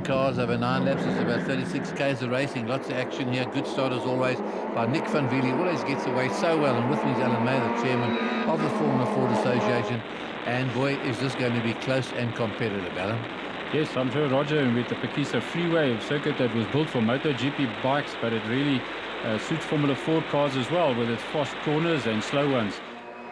cars over 9 laps. It's about 36 k's of racing. Lots of action here. Good start as always by Nick van Vliet. Always gets away so well. And with me is Alan May, the chairman of the Formula Ford Association. And boy, is this going to be close and competitive, Alan. Yes, I'm sure, Roger, and with the Phakisa freeway circuit that was built for MotoGP bikes, but it really suits Formula Ford cars as well, with its fast corners and slow ones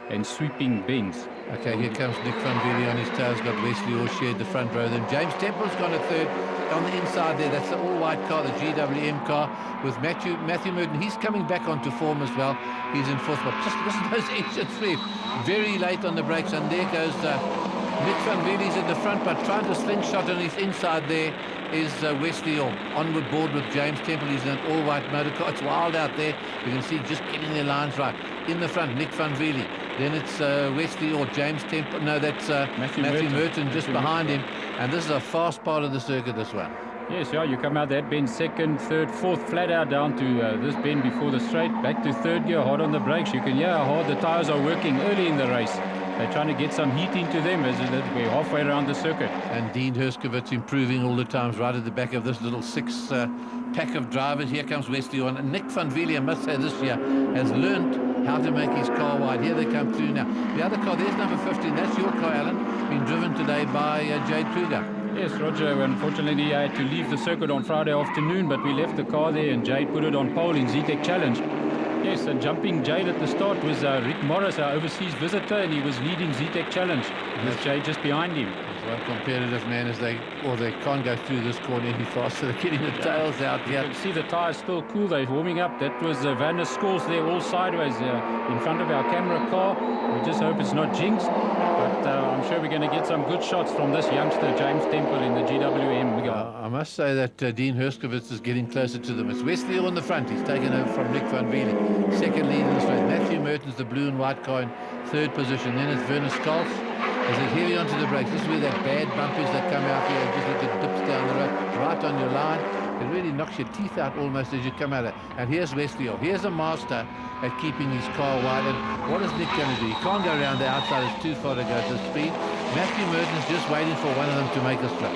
and sweeping bends. Okay, here comes Nick van Vliet on his tails. Got Wesley all shared the front row. Then James Temple's gone a third on the inside there. That's the all-white car, the GWM car, with Matthew Merton. He's coming back onto form as well. He's in fourth, but just listen to those engines leave. Very late on the brakes, and there goes Nick van Vliet's in the front, but trying to slingshot on his inside there is Wesley onward board with James Temple. He's in an all-white motor car. It's wild out there. You can see just getting their lines right. In the front, Nick van Vliet. Then it's Wesley or James Temple. No, that's Matthew Merton just behind him. And this is a fast part of the circuit, this one. Yes, yeah, you come out that bend second, third, fourth, flat out down to this bend before the straight, back to third gear, hard on the brakes. You can hear how hard the tires are working early in the race. They're trying to get some heat into them as we're halfway around the circuit. And Dean Herskovitz improving all the times right at the back of this little six-pack of drivers. Here comes Wesley on. And Nick van Vliet, I must say, this year has learned how to make his car wide. Here they come through now. The other car, there's number 15. That's your car, Alan, being driven today by Jade Kruger. Yes, Roger, unfortunately I had to leave the circuit on Friday afternoon, but we left the car there and Jade put it on pole in ZTEC Challenge. Yes, and jumping Jade at the start was Rick Morris, our overseas visitor, and he was leading ZTEC Challenge with Jade just behind him. As one competitive man as they can't go through this corner any faster. They're getting the tails out here. You can see the tyres still cool. They're warming up. That was Van der Scholes there all sideways in front of our camera car. We just hope it's not jinxed, but I'm sure we're going to get some good shots from this youngster, James Temple, in the GWM. I must say that Dean Herskovitz is getting closer to them. It's Wesley on the front. He's taken over from Nick van Vliet. Second lead in this race. Matthew Merton's the blue and white car in third position. Then it's Werner Scholz as they heavy onto the brakes. This is where that bad bump is that come out here. Just look at dips down the road, right on your line. It really knocks your teeth out almost as you come out of it. And here's Wesley. Here's a master at keeping his car wide. And what is Nick going to do? He can't go around the outside. It's too far to go to speed. Matthew Merton's just waiting for one of them to make a slip.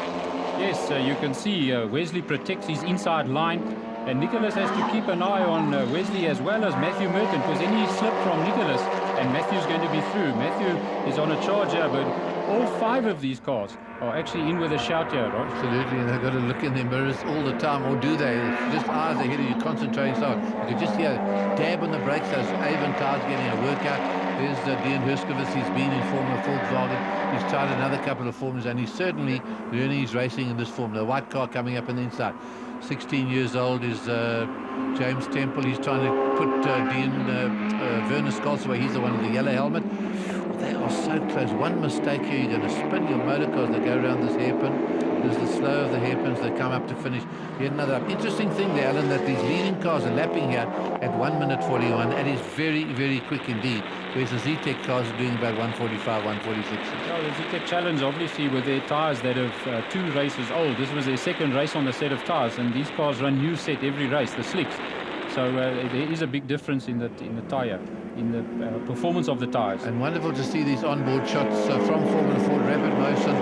Yes, you can see Wesley protects his inside line, and Nicholas has to keep an eye on Wesley as well as Matthew Merton, because any slip from Nicholas and Matthew's going to be through. Matthew is on a charge here, but all 5 of these cars are actually in with a shout here, right? Absolutely, and they've got to look in their mirrors all the time, or do they? It's just eyes ahead of you, concentrating so hard. You can just hear dab on the brakes as Avon Car's getting a workout. There's Dean Herskovitz. He's been in Formula Volkswagen. He's tried another couple of formulas, and he's certainly learning his racing in this formula. The white car coming up on the inside. 16 years old is James Temple. He's trying to put Werner Scholz away. He's the one with the yellow helmet. They are so close. One mistake here, you're going to spin your motor cars. They go around this hairpin. There's the slow of the hairpins. They come up to finish. Yet another interesting thing there, Alan, that these leading cars are lapping here at 1 minute 41. That is very, very quick indeed. Whereas the ZTEC cars are doing about 145, 146. Well, the ZTEC Challenge, obviously, with their tyres that have 2 races old. This was their second race on the set of tyres, and these cars run new set every race, the slicks. So there is a big difference in the tyre, in the performance of the tyres. And wonderful to see these onboard shots from Formula Ford Rapid Motion.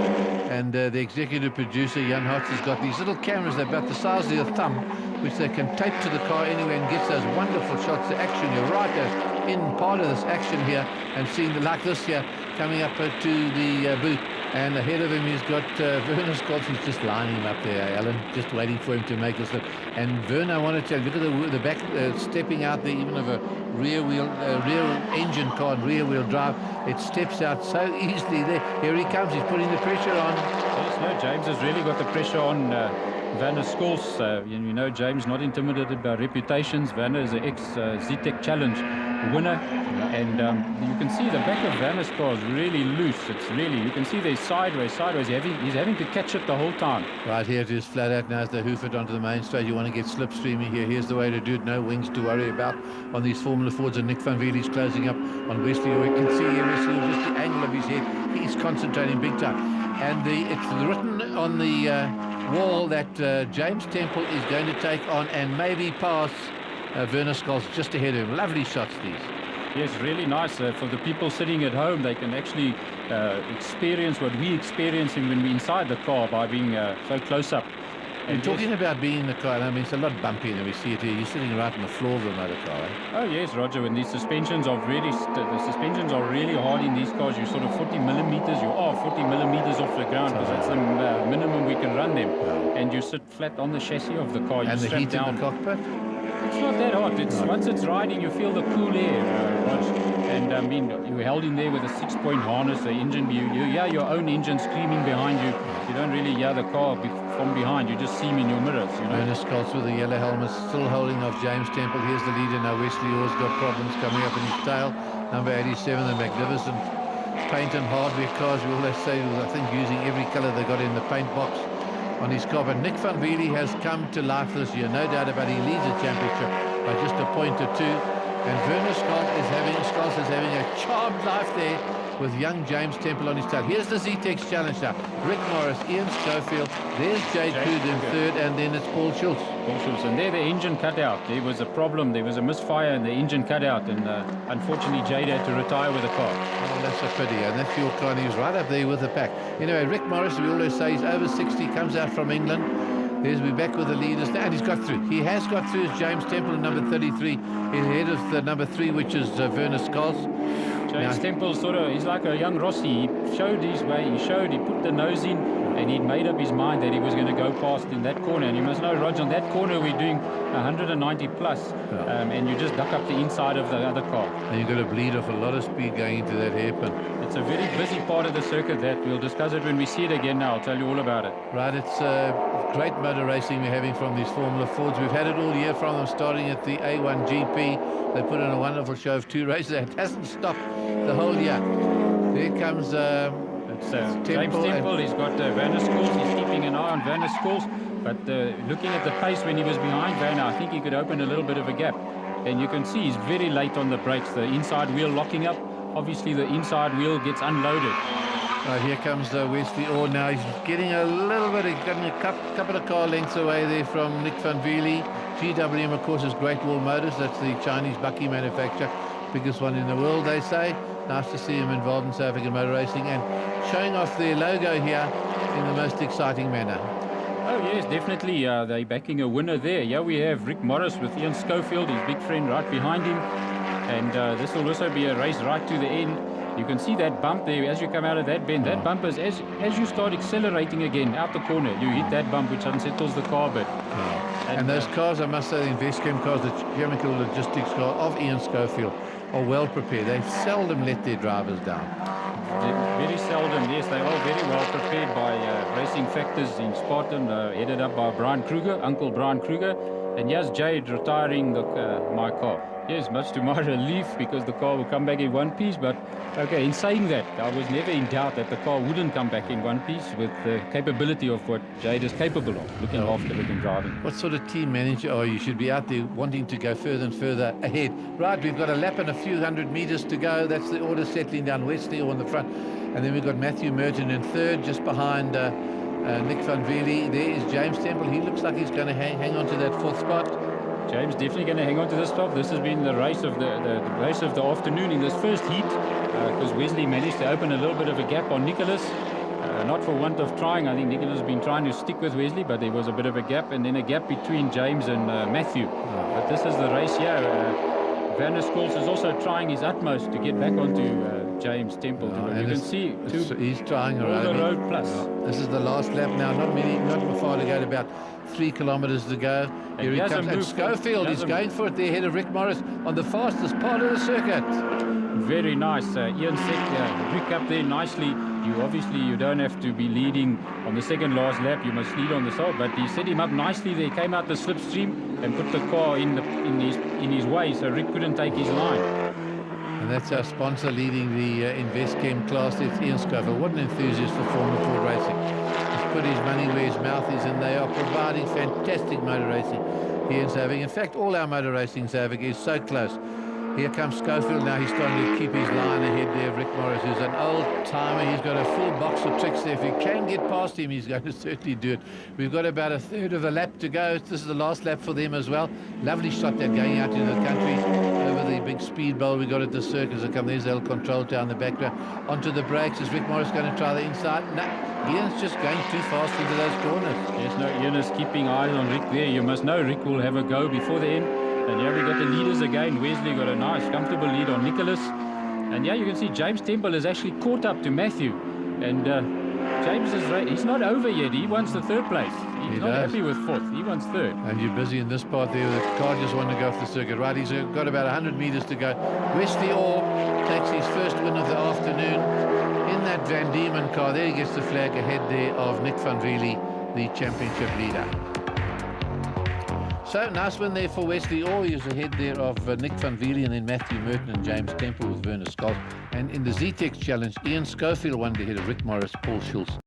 And the executive producer, Jan Hotz, has got these little cameras. They're about the size of your thumb, which they can tape to the car anyway and gets those wonderful shots of action. You're right in part of this action here, and seeing like this here coming up to the booth. And ahead of him, he's got Werner Scholz. He's just lining him up there, Alan, just waiting for him to make a slip. And Werner, I want to tell you, look at the back stepping out there, even of a rear engine car and rear wheel drive. It steps out so easily there. Here he comes. He's putting the pressure on. Yes, no, James has really got the pressure on Werner Scholz. You know, James not intimidated by reputations. Werner is an ex-ZTEC Challenge winner, and you can see the back of Werner's car is really loose. It's really, you can see they're sideways. He's having to catch it the whole time. Right, here it is flat out now as they hoof it onto the main straight. You want to get slipstreaming here. Here's the way to do it. No wings to worry about on these Formula Fords, and Nick van Vliet's closing up on Wesley. You can see here Wesley, just the angle of his head. He's concentrating big time. And it's written on the wall that James Temple is going to take on and maybe pass Werner Scholz just ahead of him. Lovely shots, these. Yes, really nice. For the people sitting at home, they can actually experience what we experience when we're inside the car by being so close up. And talking about being in the car, I mean, it's a lot bumpy, and we see it here. You're sitting right on the floor of the motor car. Eh? Oh yes, Roger. When these suspensions are really hard in these cars. You're sort of 40 millimeters. You are 40 millimeters off the ground because that's the minimum we can run them. And you sit flat on the chassis of the car. And the heat down in the cockpit. It's not that hot. Once it's riding, you feel the cool air, Rog. And I mean, you're held in there with a 6-point harness. The engine, you hear your own engine screaming behind you. You don't really hear the car from behind. You just see him in your mirrors. You know. Ernest Scholz with the yellow helmet, still holding off James Temple. Here's the leader now. Wesley Orr's got problems coming up in his tail. Number 87, the magnificent paint and hardware cars. We always say, I think, using every colour they got in the paint box on his car. But Nick van Wiele has come to life this year, no doubt about it. He leads the championship by just a point or two. And Werner Scholz is having a charmed life there with young James Temple on his tail. Here's the ZTEX challenge now. Rick Morris, Ian Schofield, there's Jade Krug in third, and then it's Paul Schultz. And there the engine cut out. There was a problem. There was a misfire and the engine cut out. And unfortunately, Jade had to retire with the car. Oh, that's a pity. And that's your car. He was right up there with the pack. Anyway, Rick Morris, we always say he's over 60, comes out from England. There's we back with the leaders now, and he's got through. He has got through. As James Temple in number 33, ahead of the number 3, which is Werner Scholz. James Temple he's like a young Rossi. He showed his way. He put the nose in, and he'd made up his mind that he was going to go past in that corner. And you must know, Roger, on that corner we're doing 190 plus, and you just duck up the inside of the other car. And you've got to bleed off a lot of speed going into that hairpin. It's a very busy part of the circuit that we'll discuss it when we see it again now. I'll tell you all about it. Right, it's great motor racing we're having from these Formula Fords. We've had it all year from them, starting at the A1 GP. They put in a wonderful show of 2 races. It hasn't stopped the whole year. There comes James Temple. He's got Werner Scholz. He's keeping an eye on Werner Scholz. But looking at the pace when he was behind Werner, I think he could open a little bit of a gap. And you can see he's very late on the brakes. The inside wheel locking up. Obviously, the inside wheel gets unloaded. Here comes Wesley Orr now. He's getting a little bit, getting a couple of car lengths away there from Nick van Wiele. GWM, of course, is Great Wall Motors. That's the Chinese bucky manufacturer. Biggest one in the world, they say. Nice to see him involved in South African motor racing and showing off their logo here in the most exciting manner. Oh, yes, definitely. They're backing a winner there. Here we have Rick Morris with Ian Schofield, his big friend, right behind him. And this will also be a race right to the end. You can see that bump there as you come out of that bend. That bump is, as you start accelerating again out the corner, you hit that bump which unsettles the car a bit. And those cars, I must say, the Investchem cars, the chemical logistics car of Ian Schofield, are well prepared. They seldom let their drivers down. Very seldom, yes. They are very well prepared by Racing Factors in Spartan, headed up by Brian Kruger, Uncle Brian Kruger. And here's Jade retiring my car. Yes, much to my relief, because the car will come back in one piece. But okay, in saying that, I was never in doubt that the car wouldn't come back in one piece with the capability of what Jade is capable of, looking after it in driving. What sort of team manager are you? You should be out there wanting to go further and further ahead. Right, we've got a lap and a few hundred meters to go. That's the order settling down. Wesley on the front. And then we've got Matthew Merton in third, just behind Nick van Wiele. There is James Temple. He looks like he's going to hang on to that 4th spot. James definitely going to hang on to this top. This has been the race of the race of the afternoon in this first heat, because Wesley managed to open a little bit of a gap on Nicholas. Not for want of trying. I think Nicholas has been trying to stick with Wesley, but there was a bit of a gap, and then a gap between James and Matthew. But this is the race here. Werner Scholz is also trying his utmost to get back onto James Temple. You can see he's trying all the road plus. This is the last lap now. Not far to go. About 3 kilometers to go. Here he comes. And Schofield is going for it there ahead of Rick Morris on the fastest part of the circuit. Very nice. Ian set Rick up there nicely. You don't have to be leading on the second last lap. You must lead on the side. But he set him up nicely there. Came out the slipstream and put the car in his way, so Rick couldn't take his line. And that's our sponsor leading the Investchem class. It's Ian Schofield. What an enthusiast for Formula Ford racing. He's put his money where his mouth is, and they are providing fantastic motor racing here in South Africa. In fact, all our motor racing in South Africa is so close Here comes Schofield now. He's starting to keep his line ahead there. Rick Morris, who's an old-timer. He's got a full box of tricks there. If he can get past him, he's going to certainly do it. We've got about a third of a lap to go. This is the last lap for them as well. Lovely shot there going out into the country over the big speed bowl we got at the circus. There's El Control down the background. Onto the brakes. Is Rick Morris going to try the inside? No. Ian's just going too fast into those corners. Yes, no, Ian is keeping eyes on Rick there. You must know Rick will have a go before the end. And yeah, we got the leaders again. Wesley got a nice, comfortable lead on Nicholas. And yeah, you can see James Temple has actually caught up to Matthew. And James he's not over yet. He wants the third place. He's not happy with fourth. He wants third. And you're busy in this part there. The car just wanted to go off the circuit. Right, he's got about 100 meters to go. Wesley Orr takes his first win of the afternoon in that Van Diemen car. There he gets the flag ahead there of Nick van Vliet, the championship leader. So, nice win there for Wesley Orr. He was ahead there of Nick van Vliet, and then Matthew Merton and James Temple with Werner Scholz. And in the ZTEX Challenge, Ian Schofield won ahead of Rick Morris, Paul Schultz.